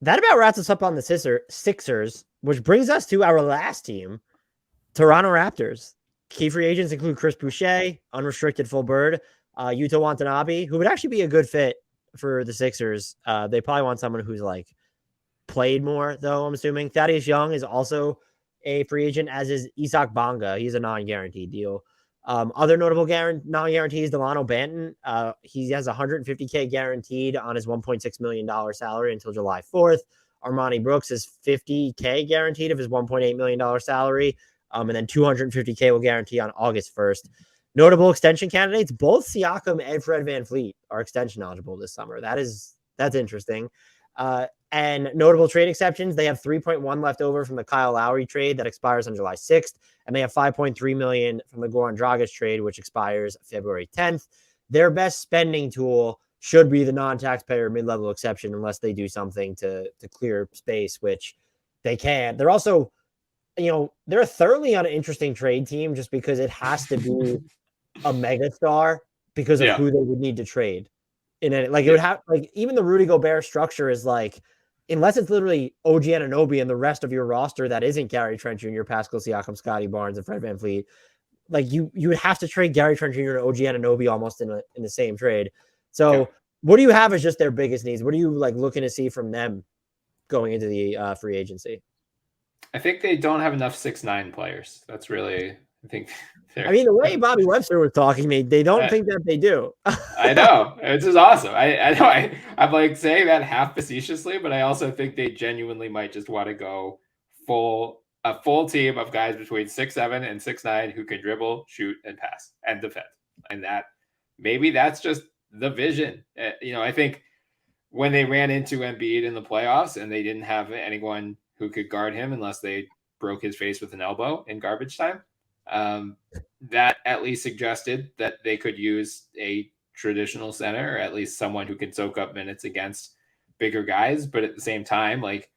that about wraps us up on the Sixers, which brings us to our last team, Toronto Raptors. Key free agents include Chris Boucher, unrestricted full bird, Yuta Watanabe, who would actually be a good fit for the Sixers. They probably want someone who's like played more, though, I'm assuming. Thaddeus Young is also a free agent, as is Isak Bonga. He's a non-guaranteed deal. Other notable non-guarantees, Delano Banton. He has 150K guaranteed on his $1.6 million salary until July 4th. Armani Brooks is 50K guaranteed of his $1.8 million salary. And then 250K will guarantee on August 1st. Notable extension candidates, both Siakam and Fred VanVleet are extension eligible this summer. That's interesting. And notable trade exceptions, they have 3.1 left over from the Kyle Lowry trade that expires on July 6th, and they have 5.3 million from the Goran Dragic trade, which expires February 10th. Their best spending tool should be the non-taxpayer mid-level exception, unless they do something to clear space, which they can't. They're also, they're a thoroughly uninteresting trade team just because it has to be a megastar because of who they would need to trade. It would have, like, even the Rudy Gobert structure is like, unless it's literally OG Anunoby and the rest of your roster that isn't Gary Trent Jr., Pascal Siakam, Scotty Barnes, and Fred VanVleet, like you would have to trade Gary Trent Jr. and OG Anunoby almost in the same trade. So what do you have as just their biggest needs? What are you like looking to see from them going into the free agency? I think they don't have enough 6'9" players. That's really, I think. I mean, the way Bobby Webster was talking, they don't think that they do. I know. It's just awesome. I know I'm like saying that half facetiously, but I also think they genuinely might just want to go a full team of guys between 6'7" and 6'9" who can dribble, shoot, and pass and defend. And maybe that's just the vision. I think when they ran into Embiid in the playoffs and they didn't have anyone who could guard him unless they broke his face with an elbow in garbage time, that at least suggested that they could use a traditional center, or at least someone who can soak up minutes against bigger guys. But at the same time, like,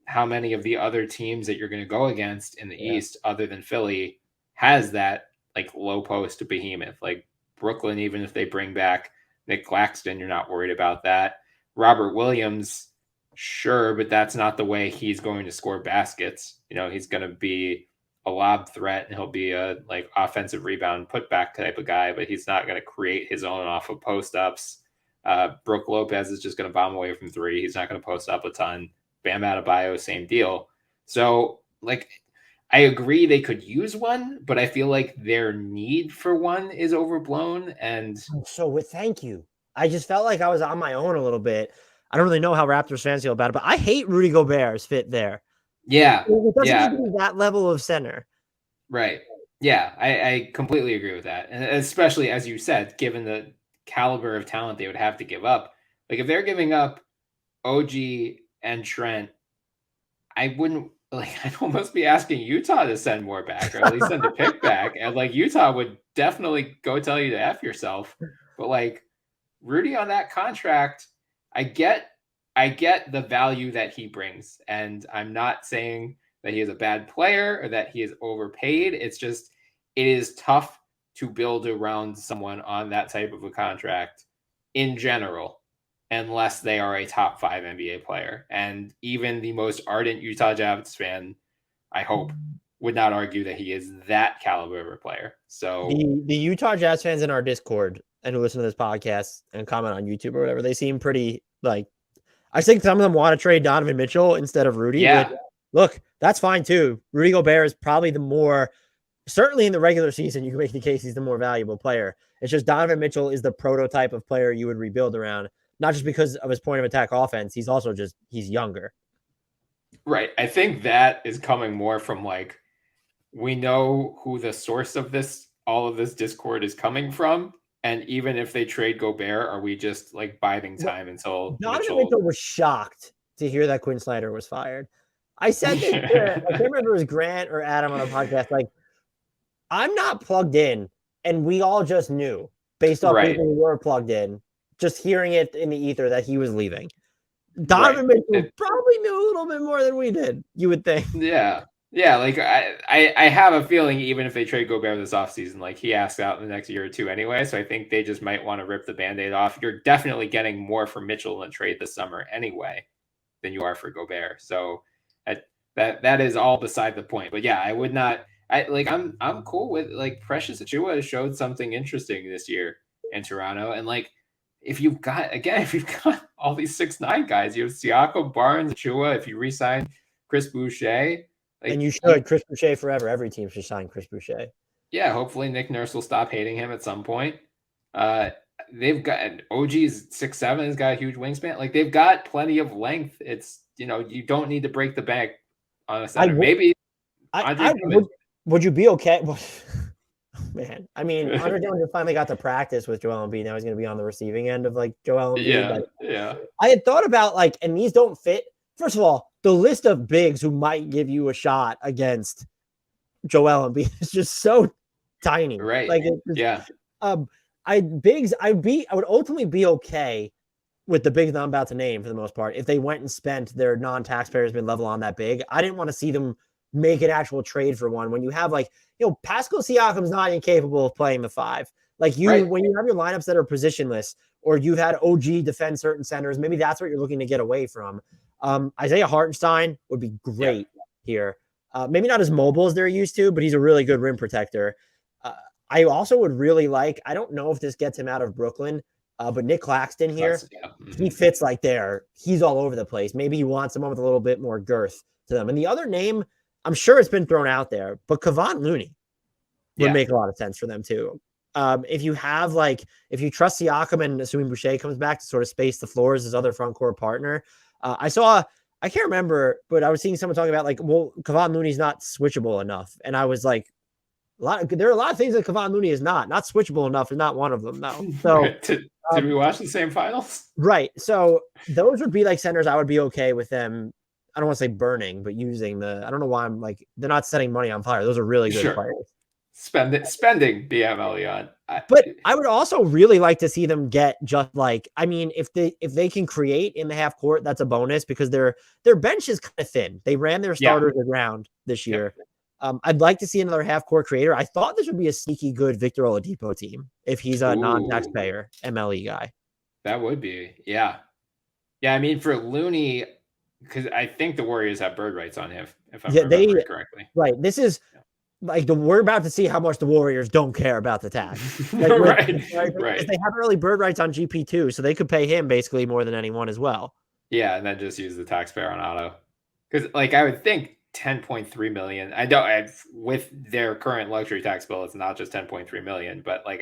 how many of the other teams that you're going to go against in the East, other than Philly, has that like low post behemoth? Like Brooklyn, even if they bring back Nick Claxton, you're not worried about that. Robert Williams, sure, but that's not the way he's going to score baskets. He's going to be a lob threat and he'll be a like offensive rebound putback type of guy, but he's not going to create his own off of post ups. Brooke Lopez is just going to bomb away from three. He's not going to post up a ton. Bam Adebayo, same deal. So like, I agree they could use one, but I feel like their need for one is overblown. And so thank you. I just felt like I was on my own a little bit. I don't really know how Raptors fans feel about it, but I hate Rudy Gobert's fit there. Yeah. It doesn't need to be that level of center. Right. Yeah, I completely agree with that. And especially, as you said, given the caliber of talent they would have to give up. Like, if they're giving up OG and Trent, I'd almost be asking Utah to send more back, or at least send a pick back. And like, Utah would definitely go tell you to F yourself. But like, Rudy on that contract, I get the value that he brings. And I'm not saying that he is a bad player or that he is overpaid. It's just, it is tough to build around someone on that type of a contract in general, unless they are a top 5 NBA player. And even the most ardent Utah Jazz fan, I hope, would not argue that he is that caliber of a player. So the Utah Jazz fans in our Discord and who listen to this podcast and comment on YouTube or whatever, they seem pretty like, I think some of them want to trade Donovan Mitchell instead of Rudy. Yeah. But look, that's fine too. Rudy Gobert is probably certainly in the regular season, you can make the case he's the more valuable player. It's just Donovan Mitchell is the prototype of player you would rebuild around, not just because of his point of attack offense. He's also he's younger. Right. I think that is coming more from like, we know who the source of all of this discord is coming from. And even if they trade Gobert, are we just like biding time until Donovan Mitchell was shocked to hear that Quinn Snyder was fired. I said this I can't remember if it was Grant or Adam on a podcast. Like, I'm not plugged in, and we all just knew based off people who were plugged in, just hearing it in the ether that he was leaving. Donovan Mitchell probably knew a little bit more than we did, you would think. Yeah. Yeah, like I have a feeling even if they trade Gobert this offseason, like he asks out in the next year or two anyway. So I think they just might want to rip the Band-Aid off. You're definitely getting more from Mitchell in a trade this summer anyway. than you are for Gobert. So that is all beside the point. But yeah, I would not. I'm cool with like Precious Achiuwa has showed something interesting this year in Toronto, and like if you've got all these 6'9" guys, you have Siakam, Barnes, Achiuwa. If you re-sign Chris Boucher, like, and you should. Chris Boucher forever. Every team should sign Chris Boucher. yeah, hopefully Nick Nurse will stop hating him at some point. They've got OG's 6'7", has got a huge wingspan. Like they've got plenty of length. It's you don't need to break the bank on a center. Would you be okay? Man, I mean, Andre Dillon finally got to practice with Joel Embiid. Now he's going to be on the receiving end of like Joel Embiid. Yeah. I had thought about like, and these don't fit. First of all, the list of bigs who might give you a shot against Joel Embiid is just so tiny. Right. Like, I would ultimately be okay with the bigs that I'm about to name for the most part if they went and spent their non-taxpayers mid-level on that big. I didn't want to see them make an actual trade for one when you have like, Pascal Siakam's not incapable of playing the 5. Like when you have your lineups that are positionless or you've had OG defend certain centers, maybe that's what you're looking to get away from. Isaiah Hartenstein would be great here. Maybe not as mobile as they're used to, but he's a really good rim protector. I also would really like, I don't know if this gets him out of Brooklyn, but Nick Claxton here, he fits like there. He's all over the place. Maybe he wants someone with a little bit more girth to them. And the other name, I'm sure it's been thrown out there, but Kevon Looney would make a lot of sense for them too. If you trust Siakam and assuming Boucher comes back to sort of space the floor as his other front court partner, I can't remember, but I was seeing someone talking about like, well, Kevon Looney's not switchable enough. And I was like, there are a lot of things that Kevon Looney is not switchable enough is not one of them. No. So did we watch the same finals? Right. So those would be like centers. I would be okay with them. I don't want to say burning, but using I don't know why I'm like, they're not setting money on fire. Those are really good players. Spending BML on. But I would also really like to see them get just like, I mean, if they can create in the half court, that's a bonus because their bench is kind of thin. They ran their starters around this year. I'd like to see another half court creator. I thought this would be a sneaky good Victor Oladipo team if he's a non-taxpayer MLE guy. That would be, yeah. I mean, for Looney, because I think the Warriors have bird rights on him, if I'm remembering correctly. Right. This is like we're about to see how much the Warriors don't care about the tax. Like, right. They have early bird rights on GP2, so they could pay him basically more than anyone as well. Yeah, and then just use the taxpayer on auto. Because, like, I would think 10.3 million. With their current luxury tax bill, it's not just 10.3 million, but like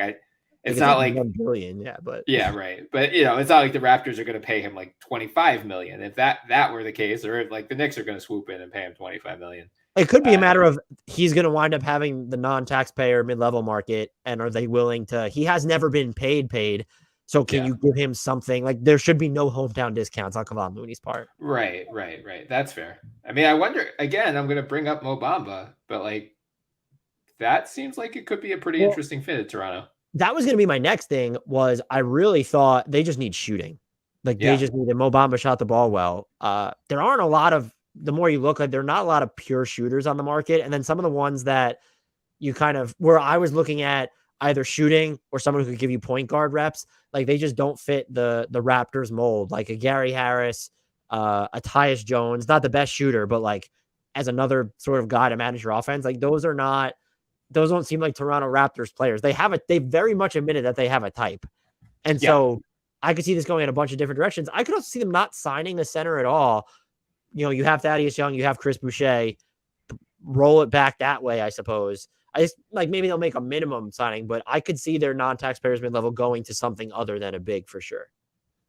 it's not like 1 billion, but right. But it's not like the Raptors are going to pay him like 25 million. If that were the case, or if like the Knicks are going to swoop in and pay him 25 million. It could be a matter of he's going to wind up having the non-taxpayer mid-level market, and are they willing to? He has never been paid. So can you give him something? Like there should be no hometown discounts on Kevon Looney's part. Right. That's fair. I mean, I wonder, again, I'm going to bring up Mo Bamba, but like that seems like it could be a pretty interesting fit at Toronto. That was going to be my next thing was I really thought they just need shooting. Like they just needed Mo Bamba shot the ball well. There aren't a lot of, the more you look, like there are not a lot of pure shooters on the market. And then some of the ones that you kind of, where I was looking at either shooting or someone who could give you point guard reps, like they just don't fit the Raptors mold. Like a Gary Harris, a Tyus Jones, not the best shooter, but like as another sort of guy to manage your offense, like those don't seem like Toronto Raptors players. They very much admitted that they have a type. And so I could see this going in a bunch of different directions. I could also see them not signing the center at all. You have Thaddeus Young, you have Chris Boucher, roll it back that way, I suppose. I just like maybe they'll make a minimum signing, but I could see their non-taxpayers mid-level going to something other than a big for sure.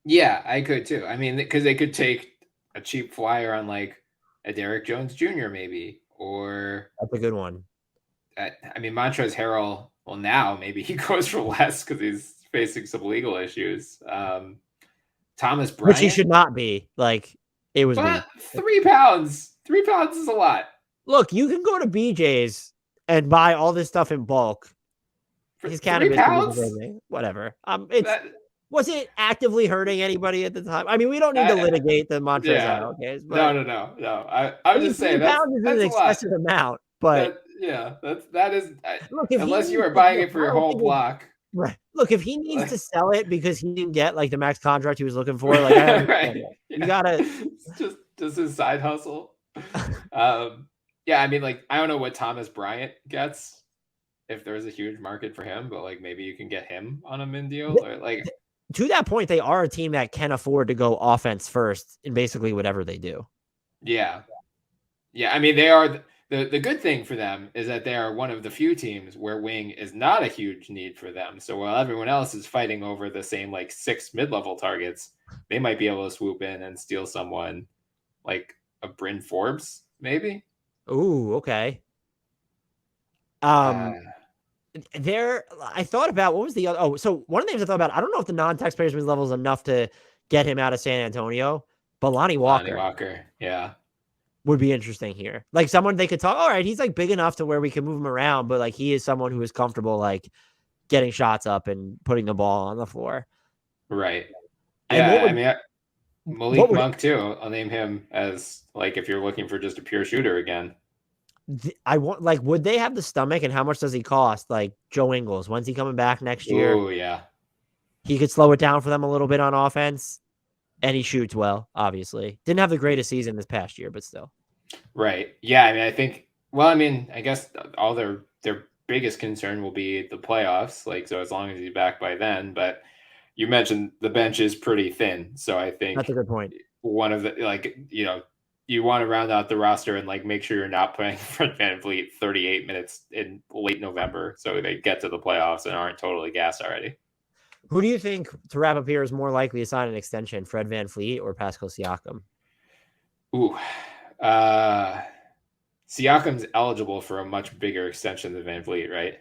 Yeah, I could too. I mean, because they could take a cheap flyer on like a Derek Jones Jr. maybe, or that's a good one. I mean, Montrezl Harrell. Well, now maybe he goes for less because he's facing some legal issues. Thomas Bryan, which he should not be. Like it was. But 3 pounds. 3 pounds is a lot. Look, you can go to BJ's and buy all this stuff in bulk. His cannabis, whatever. Was it actively hurting anybody at the time? I mean, we don't need to litigate the Montrezl Harrell case. But no. I was just saying that's an excessive amount, but that is. Look, unless you are buying it for your whole block, right? Look, if he needs to sell it because he didn't get like the max contract he was looking for, like I right. you gotta just his side hustle. Yeah, I mean, like, I don't know what Thomas Bryant gets if there's a huge market for him, but like maybe you can get him on a min deal or like. To that point, they are a team that can afford to go offense first in basically whatever they do. Yeah, yeah. I mean, they are the good thing for them is that they are one of the few teams where wing is not a huge need for them. So while everyone else is fighting over the same like 6 mid-level targets, they might be able to swoop in and steal someone like a Bryn Forbes, maybe. Ooh, okay. Uh, There, I thought about what was the other. Oh, so one of the names I thought about. I don't know if the non-taxpayers level is enough to get him out of San Antonio, but Lonnie Lonnie Walker Walker, yeah, would be interesting here. Like someone they could talk. All right, he's like big enough to where we can move him around, but like he is someone who is comfortable like getting shots up and putting the ball on the floor. right. And Yeah, I mean what Malik would Monk too. I'll name him as like if you're looking for just a pure shooter again. I want like would they have the stomach and how much does he cost? Like Joe Ingles, when's he coming back next year? Oh yeah, He could slow it down for them a little bit on offense. And he shoots well, obviously. Didn't have the greatest season this past year, but still. right. Yeah, I mean I think. Well, I mean I guess all their biggest concern will be the playoffs. Like so, as long as he's back by then. But you mentioned the bench is pretty thin, so I That's a think good point. one of the like you want to round out the roster and like make sure you're not playing Fred VanVleet 38 minutes in late November so they get to the playoffs and aren't totally gassed already. Who do you think, to wrap up here, is more likely to sign an extension, Fred VanVleet or Pascal Siakam? Ooh, uh, Siakam's eligible for a much bigger extension than VanVleet, right?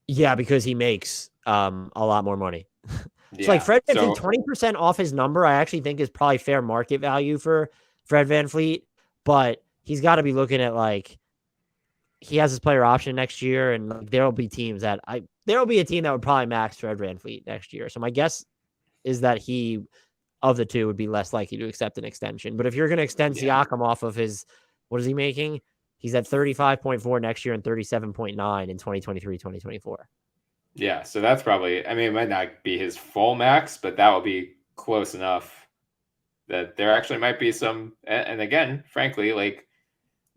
Yeah, because he makes a lot more money. So like Yeah. Fred VanVleet, So 20% off his number, I actually think is probably fair market value for Fred VanVleet, but he's got to be looking at like he has his player option next year, and like, there'll be teams that there'll be a team that would probably max Fred VanVleet next year. So my guess is that he of the two would be less likely to accept an extension. But if you're going to extend yeah, Siakam off of his, what is he making? He's at 35.4 next year and 37.9 in 2023, 2024. yeah. So that's probably. I mean, it might not be his full max, but that will be close enough that there actually might be some. And again, frankly, like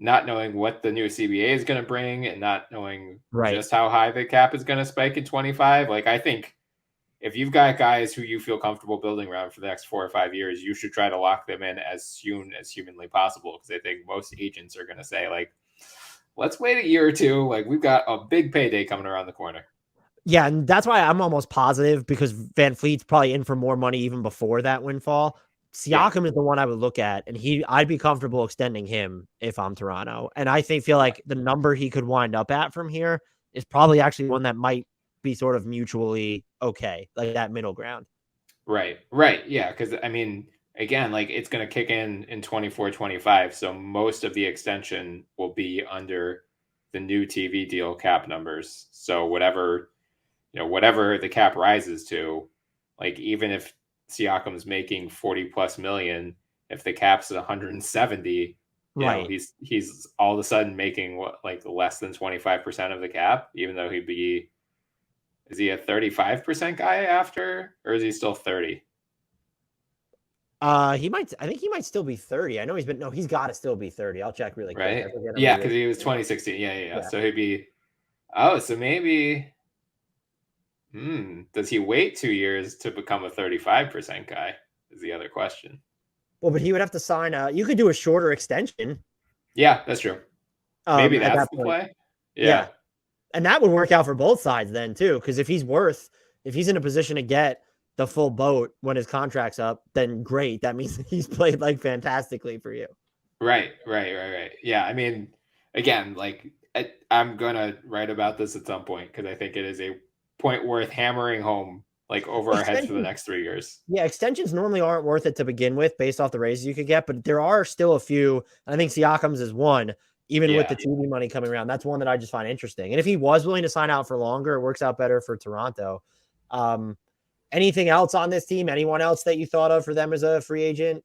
not knowing what the new CBA is going to bring and not knowing Right. just how high the cap is going to spike in 25. Like, I think if you've got guys who you feel comfortable building around for the next 4 or 5 years, you should try to lock them in as soon as humanly possible. Because I think most agents are going to say, like, let's wait a year or two. Like, we've got a big payday coming around the corner. Yeah, and that's why I'm almost positive because Van Fleet's probably in for more money even before that windfall. Yeah. Siakam is the one I would look at, and I'd be comfortable extending feel like the number he could wind up at from here is probably actually one that might be sort of mutually okay, like that middle ground. Right. Right. Yeah. Because, I mean, again, like it's going to kick in 24, 25. So most of the extension will be under the new TV deal cap numbers. So whatever the cap rises to, like even if Siakam's making 40 plus million, if the cap's at 170, Right. he's all of a sudden making what like less than 25% of the cap, even though is he a 35% guy after, or is he still 30? I think he might still be 30. I know he's got to still be 30. I'll check really quick. Right? I forget how Yeah, many because years. he was 2016. Yeah. Yeah. So he'd be, so maybe, does he wait 2 years to become a 35% guy? Is the other question. Well, but he would have to sign you could do a shorter extension. Yeah, that's true. Maybe At that's that the point. play. Yeah. And that would work out for both sides then too. Because if he's in a position to get the full boat when his contract's up, then great. That means he's played like fantastically for you. Right. Yeah, I mean, again, like I'm gonna write about this at some point because I think it is a point worth hammering home, like over our heads for the next 3 years. Yeah, extensions normally aren't worth it to begin with based off the raises you could get, but there are still a few. I think Siakam's is one, even with the TV money coming around. That's one that I just find interesting. And if he was willing to sign out for longer, it works out better for Toronto. Anything else on this team? Anyone else that you thought of for them as a free agent?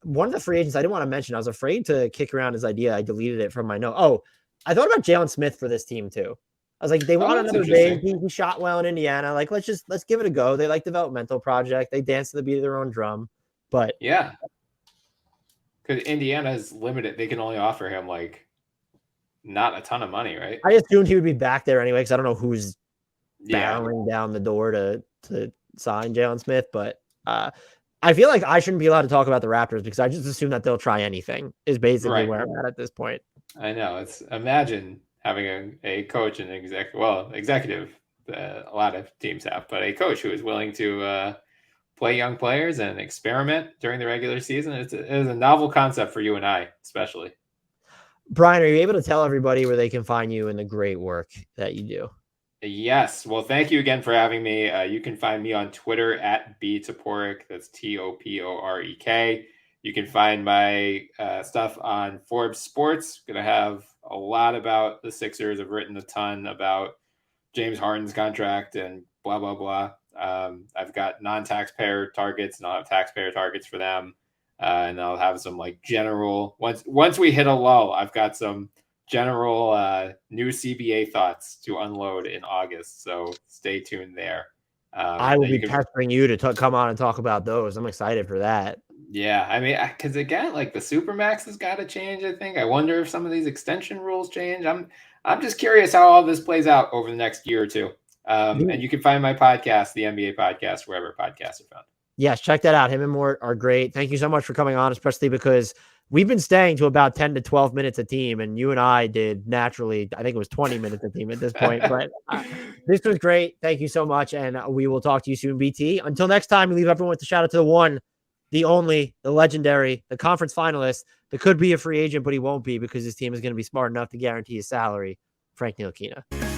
One of the free agents I didn't want to mention, I was afraid to kick around his idea. I deleted it from my note. Oh, I thought about Jalen Smith for this team too. I was like, they want another big. He shot well in Indiana. Like, let's give it a go. They like developmental project. They dance to the beat of their own drum. But yeah, Because Indiana is limited. They can only offer him like not a ton of money, right? I assumed he would be back there anyway because I don't know who's Yeah. barreling down the door to sign Jalen Smith, but I feel like I shouldn't be allowed to talk about the Raptors because I just assume that they'll try anything is basically Right. where I'm at this point. I know. It's imagine having a coach and executive. A lot of teams have, but a coach who is willing to play young players and experiment during the regular season. It is a novel concept for you and I, especially. Bryan, are you able to tell everybody where they can find you and the great work that you do? Yes. Well, thank you again for having me. You can find me on Twitter at Toporek. That's Toporek. You can find my stuff on Forbes Sports. Going to have a lot about the Sixers. I've written a ton about James Harden's contract and blah, blah, blah. I've got non-taxpayer targets, and I'll have taxpayer targets for them. And I'll have some like general, once we hit a lull, I've got some general new CBA thoughts to unload in August. So stay tuned there. I will be pestering you to come on and talk about those. I'm excited for that. Yeah, I mean, because again, like the Supermax has got to change. I think. I wonder if some of these extension rules change. I'm just curious how all this plays out over the next year or two. And you can find my podcast, the NBA Podcast, wherever podcasts are found. Yes, check that out. Him and Mort are great. Thank you so much for coming on, especially because we've been staying to about 10 to 12 minutes a team, and you and I did naturally, I think it was 20 minutes a team at this point, but this was great. Thank you so much, and we will talk to you soon, BT. Until next time, we leave everyone with the shout out to the one, the only, the legendary, the conference finalist that could be a free agent, but he won't be because his team is going to be smart enough to guarantee his salary, Frank Ntilikina.